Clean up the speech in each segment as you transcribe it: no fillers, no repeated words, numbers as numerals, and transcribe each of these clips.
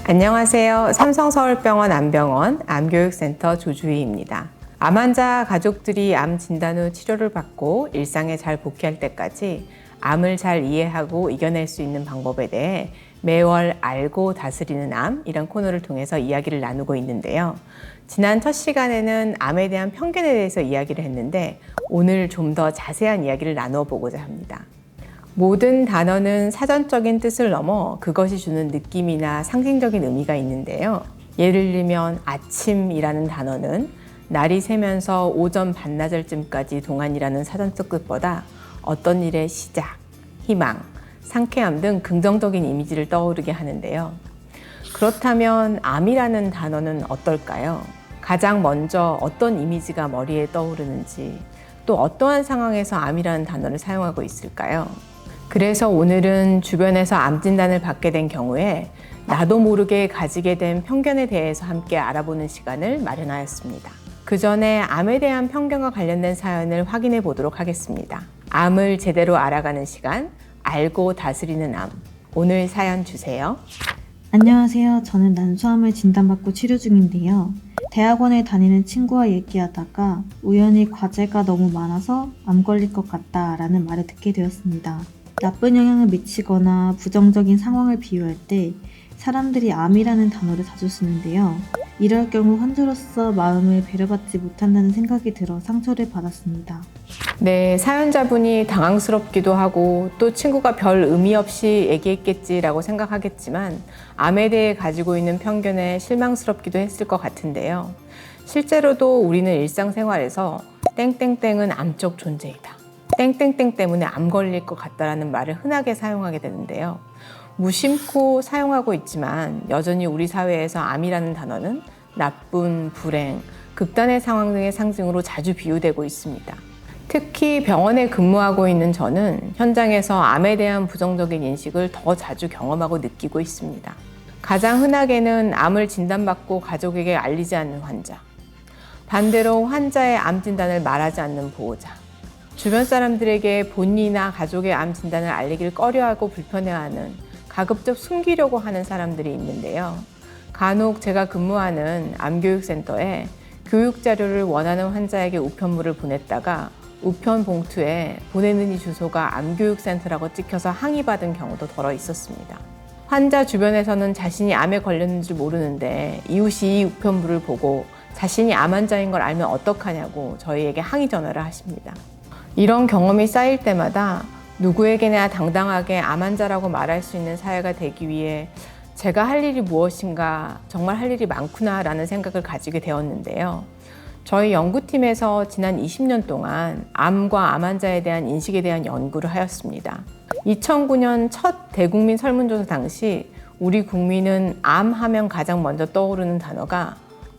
안녕하세요. 삼성서울병원 암병원 암교육센터 조주희입니다. 암 환자 가족들이 암 진단 후 치료를 받고 일상에 잘 복귀할 때까지 암을 잘 이해하고 이겨낼 수 있는 방법에 대해 매월 알고 다스리는 암이란 코너를 통해서 이야기를 나누고 있는데요. 지난 첫 시간에는 암에 대한 편견에 대해서 이야기를 했는데 오늘 좀 더 자세한 이야기를 나누어 보고자 합니다. 모든 단어는 사전적인 뜻을 넘어 그것이 주는 느낌이나 상징적인 의미가 있는데요. 예를 들면 아침이라는 단어는 날이 새면서 오전 반나절쯤까지 동안이라는 사전적 뜻보다 어떤 일의 시작, 희망, 상쾌함 등 긍정적인 이미지를 떠오르게 하는데요. 그렇다면 암이라는 단어는 어떨까요? 가장 먼저 어떤 이미지가 머리에 떠오르는지, 또 어떠한 상황에서 암이라는 단어를 사용하고 있을까요? 그래서 오늘은 주변에서 암 진단을 받게 된 경우에 나도 모르게 가지게 된 편견에 대해서 함께 알아보는 시간을 마련하였습니다. 그 전에 암에 대한 편견과 관련된 사연을 확인해 보도록 하겠습니다. 암을 제대로 알아가는 시간, 알고 다스리는 암. 오늘 사연 주세요. 안녕하세요. 저는 난소암을 진단받고 치료 중인데요. 대학원에 다니는 친구와 얘기하다가 우연히 과제가 너무 많아서 암 걸릴 것 같다라는 말을 듣게 되었습니다. 나쁜 영향을 미치거나 부정적인 상황을 비유할 때 사람들이 암이라는 단어를 자주 쓰는데요. 이럴 경우 환자로서 마음을 배려받지 못한다는 생각이 들어 상처를 받았습니다. 네, 사연자분이 당황스럽기도 하고 또 친구가 별 의미 없이 얘기했겠지라고 생각하겠지만 암에 대해 가지고 있는 편견에 실망스럽기도 했을 것 같은데요. 실제로도 우리는 일상생활에서 땡땡땡은 암적 존재이다. 땡땡땡 때문에 암 걸릴 것 같다라는 말을 흔하게 사용하게 되는데요. 무심코 사용하고 있지만 여전히 우리 사회에서 암이라는 단어는 나쁜, 불행, 극단의 상황 등의 상징으로 자주 비유되고 있습니다. 특히 병원에 근무하고 있는 저는 현장에서 암에 대한 부정적인 인식을 더 자주 경험하고 느끼고 있습니다. 가장 흔하게는 암을 진단받고 가족에게 알리지 않는 환자, 반대로 환자의 암 진단을 말하지 않는 보호자, 주변 사람들에게 본인이나 가족의 암 진단을 알리길 꺼려하고 불편해하는, 가급적 숨기려고 하는 사람들이 있는데요. 간혹 제가 근무하는 암교육센터에 교육 자료를 원하는 환자에게 우편물을 보냈다가 우편 봉투에 보내는 이 주소가 암교육센터라고 찍혀서 항의받은 경우도 덜어 있었습니다. 환자 주변에서는 자신이 암에 걸렸는지 모르는데 이웃이 이 우편물을 보고 자신이 암 환자인 걸 알면 어떡하냐고 저희에게 항의 전화를 하십니다. 이런 경험이 쌓일 때마다 누구에게나 당당하게 암 환자라고 말할 수 있는 사회가 되기 위해 제가 할 일이 무엇인가, 정말 할 일이 많구나 라는 생각을 가지게 되었는데요. 저희 연구팀에서 지난 20년 동안 암과 암 환자에 대한 인식에 대한 연구를 하였습니다. 2009년 첫 대국민 설문조사 당시 우리 국민은 암 하면 가장 먼저 떠오르는 단어가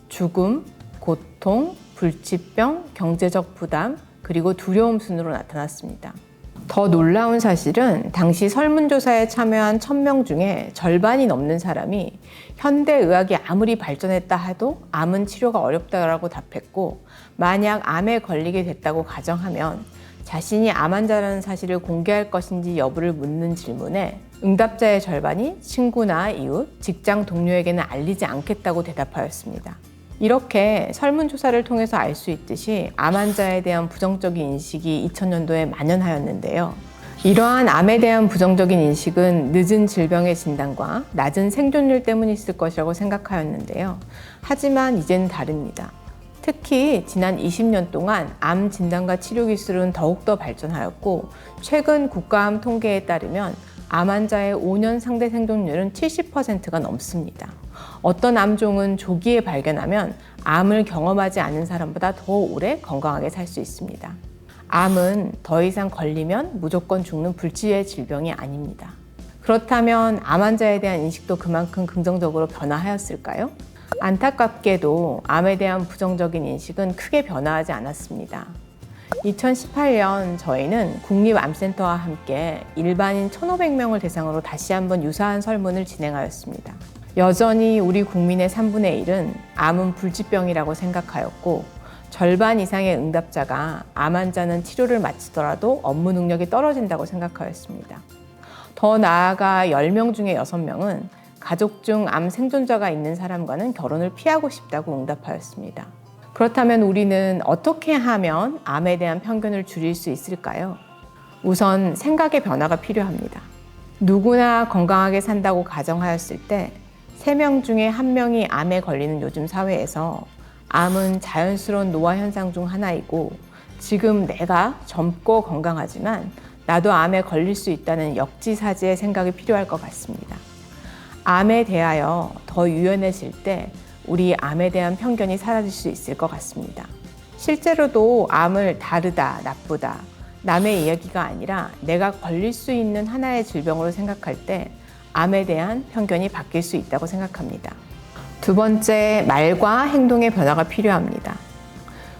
죽음, 고통, 불치병, 경제적 부담, 그리고 두려움 순으로 나타났습니다. 더 놀라운 사실은 당시 설문조사에 참여한 1000명 중에 절반이 넘는 사람이 현대의학이 아무리 발전했다 해도 암은 치료가 어렵다고 답했고, 만약 암에 걸리게 됐다고 가정하면 자신이 암 환자라는 사실을 공개할 것인지 여부를 묻는 질문에 응답자의 절반이 친구나 이웃, 직장 동료에게는 알리지 않겠다고 대답하였습니다. 이렇게 설문조사를 통해서 알 수 있듯이 암 환자에 대한 부정적인 인식이 2000년도에 만연하였는데요. 이러한 암에 대한 부정적인 인식은 늦은 질병의 진단과 낮은 생존율 때문에 있을 것이라고 생각하였는데요. 하지만 이제는 다릅니다. 특히 지난 20년 동안 암 진단과 치료 기술은 더욱더 발전하였고, 최근 국가암 통계에 따르면 암 환자의 5년 상대 생존율은 70%가 넘습니다. 어떤 암종은 조기에 발견하면 암을 경험하지 않은 사람보다 더 오래 건강하게 살 수 있습니다. 암은 더 이상 걸리면 무조건 죽는 불치의 질병이 아닙니다. 그렇다면 암 환자에 대한 인식도 그만큼 긍정적으로 변화하였을까요? 안타깝게도 암에 대한 부정적인 인식은 크게 변화하지 않았습니다. 2018년 저희는 국립암센터와 함께 일반인 1,500명을 대상으로 다시 한번 유사한 설문을 진행하였습니다. 여전히 우리 국민의 3분의 1은 암은 불치병이라고 생각하였고, 절반 이상의 응답자가 암 환자는 치료를 마치더라도 업무 능력이 떨어진다고 생각하였습니다. 더 나아가 10명 중에 6명은 가족 중 암 생존자가 있는 사람과는 결혼을 피하고 싶다고 응답하였습니다. 그렇다면 우리는 어떻게 하면 암에 대한 편견을 줄일 수 있을까요? 우선 생각의 변화가 필요합니다. 누구나 건강하게 산다고 가정하였을 때 3명 중에 1명이 암에 걸리는 요즘 사회에서 암은 자연스러운 노화 현상 중 하나이고 지금 내가 젊고 건강하지만 나도 암에 걸릴 수 있다는 역지사지의 생각이 필요할 것 같습니다. 암에 대하여 더 유연해질 때 우리 암에 대한 편견이 사라질 수 있을 것 같습니다. 실제로도 암을 다르다, 나쁘다, 남의 이야기가 아니라 내가 걸릴 수 있는 하나의 질병으로 생각할 때 암에 대한 편견이 바뀔 수 있다고 생각합니다. 두 번째, 말과 행동의 변화가 필요합니다.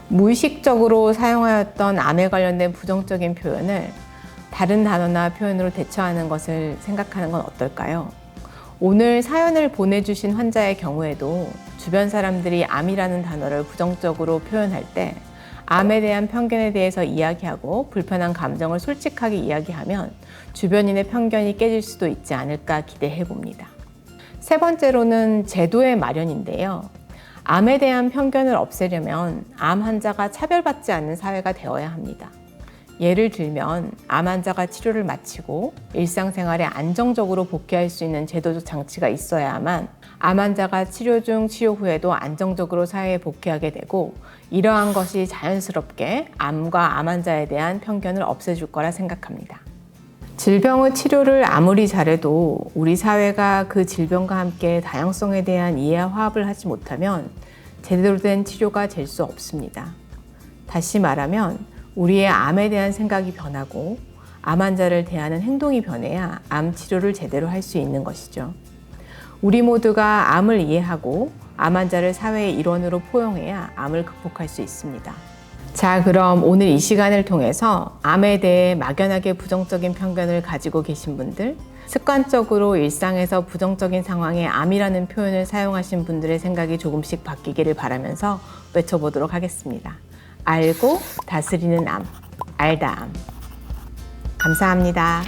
무의식적으로 사용하였던 암에 관련된 부정적인 표현을 다른 단어나 표현으로 대처하는 것을 생각하는 건 어떨까요? 오늘 사연을 보내주신 환자의 경우에도 주변 사람들이 암이라는 단어를 부정적으로 표현할 때 암에 대한 편견에 대해서 이야기하고 불편한 감정을 솔직하게 이야기하면 주변인의 편견이 깨질 수도 있지 않을까 기대해 봅니다. 세 번째로는 제도의 마련인데요. 암에 대한 편견을 없애려면 암 환자가 차별받지 않는 사회가 되어야 합니다. 예를 들면 암 환자가 치료를 마치고 일상생활에 안정적으로 복귀할 수 있는 제도적 장치가 있어야만 암 환자가 치료 중 치료 후에도 안정적으로 사회에 복귀하게 되고 이러한 것이 자연스럽게 암과 암 환자에 대한 편견을 없애줄 거라 생각합니다. 질병의 치료를 아무리 잘해도 우리 사회가 그 질병과 함께 다양성에 대한 이해와 화합을 하지 못하면 제대로 된 치료가 될 수 없습니다. 다시 말하면 우리의 암에 대한 생각이 변하고 암 환자를 대하는 행동이 변해야 암 치료를 제대로 할 수 있는 것이죠. 우리 모두가 암을 이해하고 암 환자를 사회의 일원으로 포용해야 암을 극복할 수 있습니다. 자, 그럼 오늘 이 시간을 통해서 암에 대해 막연하게 부정적인 편견을 가지고 계신 분들, 습관적으로 일상에서 부정적인 상황에 암이라는 표현을 사용하신 분들의 생각이 조금씩 바뀌기를 바라면서 외쳐보도록 하겠습니다. 알고 다스리는 암, 알다암. 감사합니다.